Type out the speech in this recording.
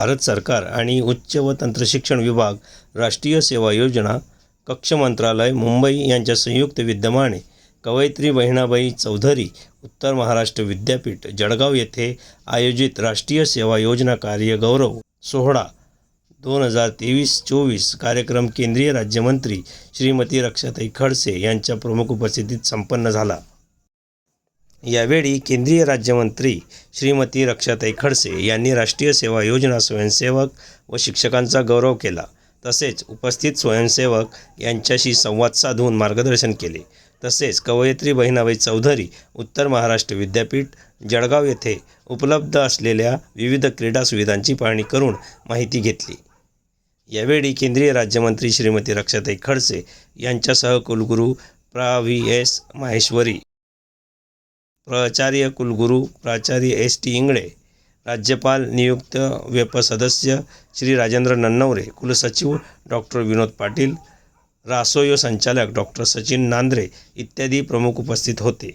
भारत सरकार आणि उच्च व तंत्रशिक्षण विभाग, राष्ट्रीय सेवा योजना, कक्ष मंत्रालय, मुंबई यांच्या संयुक्त विद्यमाने कवयित्री बहिणाबाई चौधरी उत्तर महाराष्ट्र विद्यापीठ, जळगाव येथे आयोजित राष्ट्रीय सेवा योजना कार्य गौरव सोहळा 2023-24 कार्यक्रम केंद्रीय राज्यमंत्री श्रीमती रक्षाताई खडसे यांच्या प्रमुख उपस्थितीत संपन्न झाला। यावेळी केंद्रीय राज्यमंत्री श्रीमती रक्षाताई खडसे यांनी राष्ट्रीय सेवा योजना स्वयंसेवक व शिक्षकांचा गौरव केला। तसेच उपस्थित स्वयंसेवक यांच्याशी संवाद साधून मार्गदर्शन केले। तसेच कवयित्री बहिणाबाई चौधरी उत्तर महाराष्ट्र विद्यापीठ, जळगाव येथे उपलब्ध असलेल्या विविध क्रीडा सुविधांची पाहणी करून माहिती घेतली। यावेळी केंद्रीय राज्यमंत्री श्रीमती रक्षाताई खडसे यांच्यासह कुलगुरू प्रा.व्ही.एस. माहेश्वरी, प्राचार्य कुलगुरू प्राचार्य एस.टी. इंगळे, राज्यपाल नियुक्त वेप सदस्य श्री राजेंद्र नन्नवरे, कुलसचिव डॉक्टर विनोद पाटील, रासोयो संचालक डॉक्टर सचिन नांद्रे इत्यादी प्रमुख उपस्थित होते।